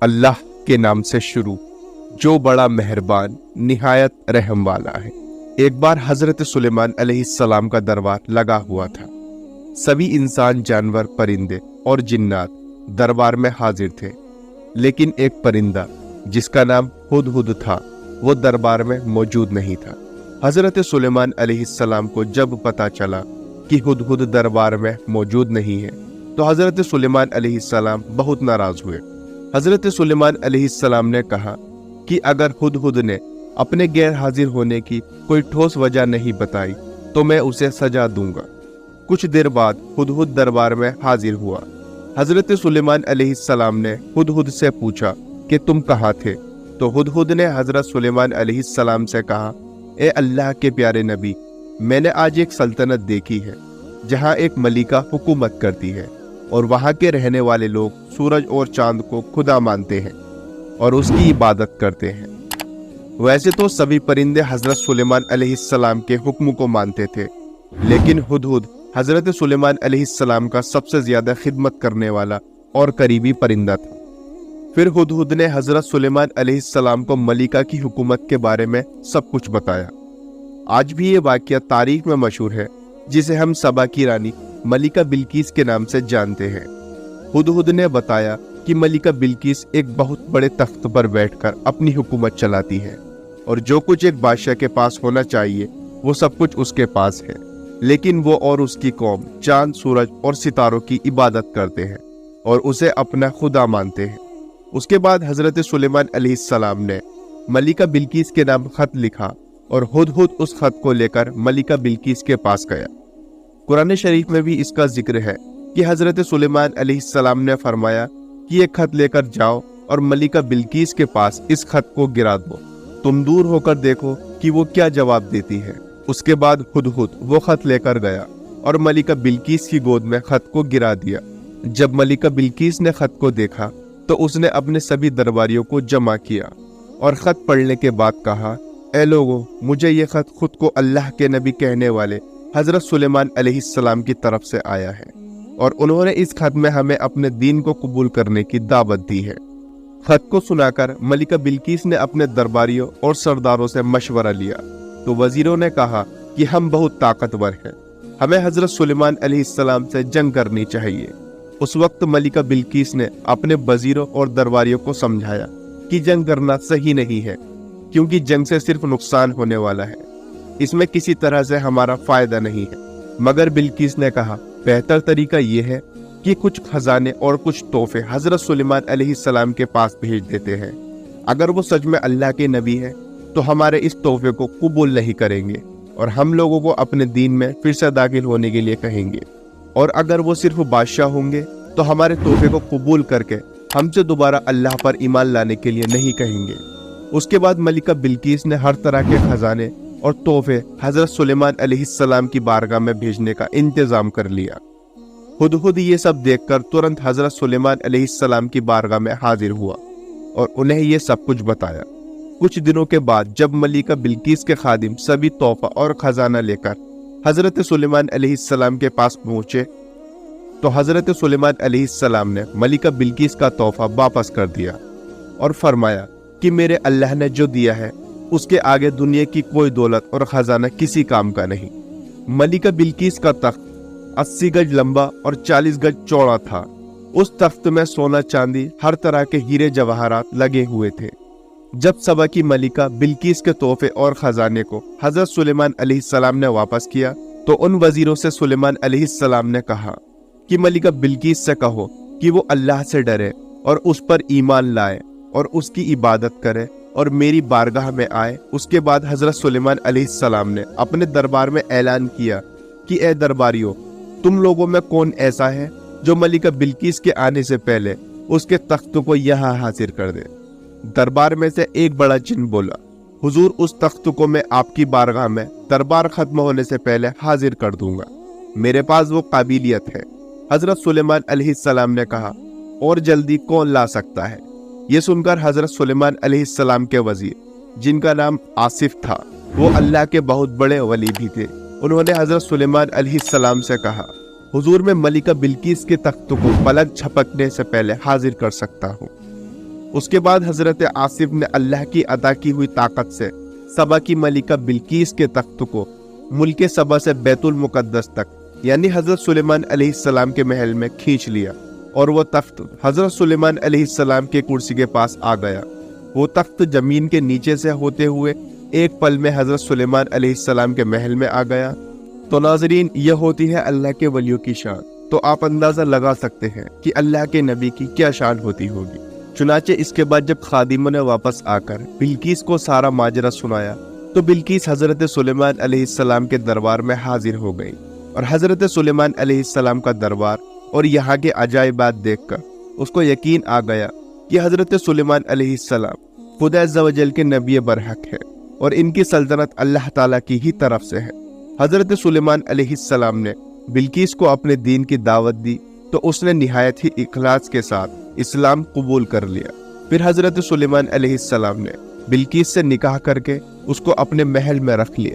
अल्लाह के नाम से शुरू जो बड़ा मेहरबान निहायत रहम वाला है। एक बार हजरत सुलेमान अलैहिस्सलाम का दरबार लगा हुआ था। सभी इंसान, जानवर, परिंदे और जिन्नात दरबार में हाजिर थे, लेकिन एक परिंदा जिसका नाम हुदहुद था वो दरबार में मौजूद नहीं था। हजरत सुलेमान अलैहिस्सलाम को जब पता चला कि हुदहुद दरबार में मौजूद नहीं है तो हजरत सुलेमान अलैहिस्सलाम बहुत नाराज हुए। हजरत सुलेमान अलैहिस्सलाम ने कहा कि अगर हुदहुद ने अपने गैर हाजिर होने की कोई ठोस वजह नहीं बताई तो मैं उसे सजा दूंगा। कुछ देर बाद हुदहुद दरबार में हाजिर हुआ। हजरत सुलेमान अलैहिस्सलाम ने हुदहुद से पूछा कि तुम कहाँ थे? तो हुदहुद ने हजरत सुलेमान अलैहिस्सलाम से कहा, ए अल्लाह के प्यारे नबी, मैंने आज एक सल्तनत देखी है जहाँ एक मलिका हुकूमत करती है और वहाँ के रहने वाले लोग सूरज और चांद को खुदा मानते हैं और उसकी इबादत करते हैं। वैसे तो सभी परिंदे हजरत सुलेमान अलैहिस्सलाम के हुक्म को मानते थे, लेकिन हुदहुद हजरत सुलेमान अलैहिस्सलाम का सबसे ज्यादा खिदमत करने वाला और करीबी परिंदा था। फिर हुदहुद ने हजरत सुलेमान अलैहिस्सलाम को मलिका की हुकूमत के बारे में सब कुछ बताया। आज भी ये वाकया तारीख में मशहूर है, जिसे हम सबा की रानी मलिका बिल्किस के नाम से जानते हैं। हुदहुद ने बताया कि मलिका बिल्किस एक बहुत बड़े तख्त पर बैठकर अपनी हुकूमत चलाती है और जो कुछ एक बादशाह के पास होना चाहिए वो सब कुछ उसके पास है, लेकिन वो और उसकी कौम चांद, सूरज और सितारों की इबादत करते हैं और उसे अपना खुदा मानते हैं। उसके बाद हजरत सुलेमान अलैहिस्सलाम ने मलिका बिल्किस के नाम खत लिखा और हुदहुद उस खत को लेकर मलिका बिल्किस के पास गया। कुरान शरीफ में भी इसका जिक्र है कि हजरत सुलेमान अलैहिस्सलाम ने फरमाया कि ये खत लेकर जाओ और मलिका बिल्किस के पास इस खत को गिरा दो, तुम दूर होकर देखो कि वो क्या जवाब देती है। उसके बाद हुदहुद वो खत लेकर गया और मलिका बिल्किस की गोद में खत को गिरा दिया। जब मलिका बिल्किस ने खत को देखा तो उसने अपने सभी दरबारियों को जमा किया और खत पढ़ने के बाद कहा, ए लोगों, मुझे ये खत खुद को अल्लाह के नबी कहने वाले हजरत सुलेमान अलैहिस्सलाम की तरफ से आया है और उन्होंने इस खत में हमें अपने दीन को कबूल करने की दावत दी है। खत को सुनाकर मलिका बिल्किस ने अपने दरबारियों और सरदारों से मशवरा लिया तो वजीरों ने कहा कि हम बहुत ताकतवर हैं, हमें हजरत सुलेमान अलैहिस्सलाम से जंग करनी चाहिए। उस वक्त मलिका बिल्किस ने अपने वजीरों और दरबारियों को समझाया कि जंग करना सही नहीं है, क्योंकि जंग से सिर्फ नुकसान होने वाला है, इसमें किसी तरह से हमारा फायदा नहीं है। मगर बिल्किस ने कहा, बेहतर तरीका यह है कि कुछ खजाने और कुछ तोहफे हजरत सुलेमान अलैहिस्सलाम के पास भेज देते हैं। अगर वो सच में अल्लाह के नबी है तो हमारे इस तोहफे को कबूल नहीं करेंगे और हम लोगों को अपने दीन में फिर से दाखिल होने के लिए कहेंगे, और अगर वो सिर्फ बादशाह होंगे तो हमारे तोहफे को कबूल करके हमसे दोबारा अल्लाह पर ईमान लाने के लिए नहीं कहेंगे। उसके बाद मलिका बिल्किस ने हर तरह के खजाने और तोहफे हजरत सुलेमान अलैहिस्सलाम की बारगाह में भेजने का इंतजाम कर लिया। हुदहुद ये सब देखकर तुरंत हजरत सुलेमान अलैहिस्सलाम की बारगाह में हाजिर हुआ और उन्हें ये सब कुछ बताया। कुछ दिनों के बाद जब मलिका बिल्किस के खादिम सभी तोहफा और खजाना लेकर हजरत सुलेमान अलैहिस्सलाम के पास पहुंचे तो हजरत सुलेमान अलैहिस्सलाम ने मलिका बिल्किस का तोहफा वापस कर दिया और फरमाया कि मेरे अल्लाह ने जो दिया है उसके आगे दुनिया की कोई दौलत और खजाना किसी काम का नहीं। मलिका बिल्किस का तख्त 80 गज लंबा और 40 गज चौड़ा था। उस तख्त में सोना, चांदी, हर तरह के हीरे जवाहरात लगे हुए थे। जब सबा की मलिका बिल्किस के तोहफे और खजाने को हजरत सुलेमान अलैहिस्सलाम ने वापस किया तो उन वजीरों से सुलेमान अलैहिस्सलाम ने कहा कि मलिका बिल्किस से कहो कि वो अल्लाह से डरे और उस पर ईमान लाए और उसकी इबादत करे और मेरी बारगाह में आए। उसके बाद हजरत सुलेमान अलैहिस्सलाम ने अपने दरबार में ऐलान किया कि ए दरबारियों, तुम लोगों में कौन ऐसा है जो मलिका बिल्किस के आने से पहले उसके तख्त को यहाँ हाजिर कर दे। दरबार में से एक बड़ा जिन बोला, हुजूर, उस तख्त को मैं आपकी बारगाह में दरबार खत्म होने से पहले हाजिर कर दूंगा, मेरे पास वो काबिलियत है। हजरत सुलेमान अलैहिस्सलाम ने कहा, और जल्दी कौन ला सकता है? ये सुनकर हजरत सुलेमान अलैहिस्सलाम के वजीर, जिनका नाम आसिफ था, वो अल्लाह के बहुत बड़े वली भी थे, उन्होंने हजरत सुलेमान अलैहिस्सलाम से कहा, हुजूर, मैं मलिका बिल्किस के तख्त को पलक झपकने से पहले हाजिर कर सकता हूँ। اس کے بعد حضرت آصف نے اللہ کی عطا کی ہوئی طاقت سے سبا کی ملکہ بلقیس کے تخت کو ملک سبا سے بیت المقدس تک یعنی حضرت سلیمان علیہ السلام کے محل میں کھینچ لیا، اور وہ تخت حضرت سلیمان علیہ السلام کے کرسی کے پاس آ گیا۔ وہ تخت زمین کے نیچے سے ہوتے ہوئے ایک پل میں حضرت سلیمان علیہ السلام کے محل میں آ گیا۔ تو ناظرین، یہ ہوتی ہے اللہ کے ولیوں کی شان۔ تو آپ اندازہ لگا سکتے ہیں کہ اللہ کے نبی کی کیا شان ہوتی ہوگی۔ چنانچہ اس کے بعد جب خادموں نے واپس آ کر بلقیس کو سارا ماجرا سنایا تو بلقیس حضرت سلیمان علیہ السلام کے دربار میں حاضر ہو گئی، اور حضرت سلیمان علیہ السلام کا دربار اور یہاں کے عجائبات دیکھ کر اس کو یقین آ گیا کہ حضرت سلیمان علیہ السلام خدا عز و جل کے نبی برحق ہے، اور ان کی سلطنت اللہ تعالیٰ کی ہی طرف سے ہے۔ حضرت سلیمان علیہ السلام نے بلقیس کو اپنے دین کی دعوت دی تو اس نے نہایت ہی اخلاص کے ساتھ اسلام قبول کر لیا۔ پھر حضرت سلیمان علیہ السلام نے بلقیس سے نکاح کر کے اس کو اپنے محل میں رکھ لیا۔